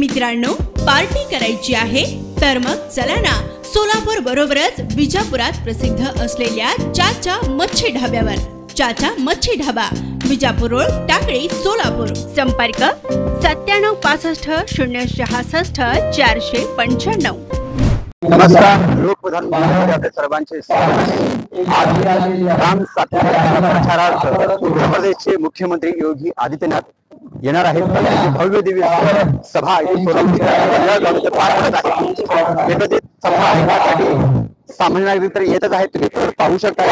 मित्रांनो, पार्टी करायची आहे तर मग चला ना सोलापूर बरोबरच विजापुरात प्रसिद्ध असलेल्या चाचा मच्छी ढाब्यावर। चाचा मच्छी ढाबा, विजापूर रोड, टाकळी, सोलापूर। संपर्क 9765 066 495। नमस्कार, लोकप्रधान आपल्या सर्वांचे आज राम प्रचारार्थ उत्तर प्रदेशचे मुख्यमंत्री योगी आदित्यनाथ येणार आहेत। भव्य दिव्य सभा सभा ऐकण्यासाठी सामान्य नागरिक तर येतच आहेत। तुम्ही पाहू शकता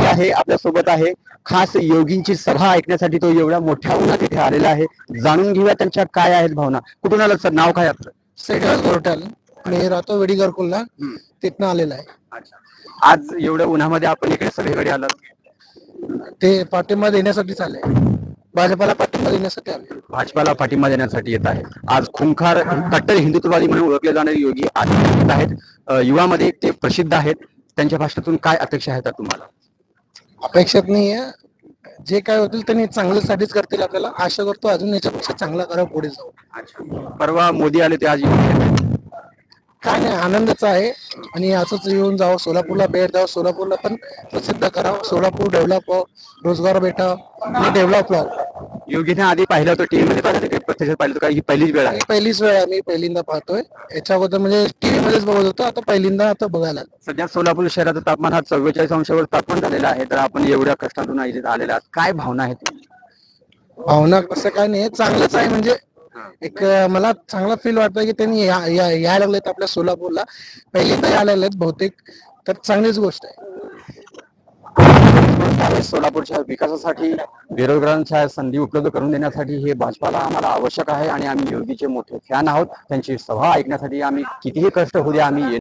आहे आपल्या सोबत आहे खास योगींची सभा ऐकण्यासाठी तो एवढ्या मोठ्या उन्हात इथे आलेला आहे। जाणून घेऊया त्यांच्या काय आहेत भावना। कुठून आलं सर? नाव काय आपलं? सेठा गोरटाल आणि राहतो वेडी घरकुलला, तिथनं आलेला आहे। आज एवढ्या उन्हामध्ये आपण इकडे सगळीकडे आलात? ते पाठिंबा देण्यासाठीच आले, भाजपाला पाठिंबा देण्यासाठी आले। भाजपाला पाठिंबा देण्यासाठी येत आहे। आज खुंखार कट्टर हिंदुत्ववादी म्हणून ओळखले जाणारे योगी आदित्यनाथ आहेत। युवामध्ये ते प्रसिद्ध आहेत। त्यांच्या भाषणातून काय अपेक्षा आहेत तुम्हाला? अपेक्षित नाही आहे, जे काय होतील त्यांनी चांगल्यासाठीच करतील। आपल्याला आशा करतो अजून याच्यापेक्षा चांगला करा, पुढे जाऊ। परवा मोदी आले ते आज काय नाही, आनंदच आहे आणि असंच येऊन जावं, सोलापूरला भेट द्यावं, सोलापूरला पण प्रसिद्ध करावं, सोलापूर डेव्हलप व्हावं, रोजगार भेटावं आणि डेव्हलप व्हावं। योगीने आधी पाहिलं होतं, टीव्ही मध्ये पाहिलं होतं, प्रत्यक्षात पाहिलं होतं? ही पहिलीच वेळ आहे? पहिलीच वेळ आहे, मी पहिल्यांदा पाहतोय। याच्या अगोदर म्हणजे टीव्ही मध्येच बघत होतो, आता पहिल्यांदा आता बघायला। सध्या सोलापूर शहराचं तापमान हा 44 अंशावर तापमान झालेला आहे। तर आपण एवढ्या कष्टातून इथे आलेला आहात, काय भावना आहेत? भावना कसं काय नाही, चांगलंच आहे। म्हणजे एक मला चांगला फील वाटतं की त्यांनी यायला लागलेत आपल्या सोलापूरला, पहिल्यांदा यायला लागलेत बहुतेक, तर चांगलीच गोष्ट आहे। सोलापूरच्या विकासासाठी, बेरोजगारांच्या संधी उपलब्ध करून देण्यासाठी हे भाजपाला आम्हाला आवश्यक आहे आणि आम्ही योगीचे मोठे फॅन आहोत। त्यांची सभा ऐकण्यासाठी आम्ही कितीही कष्ट होऊ द्या आम्ही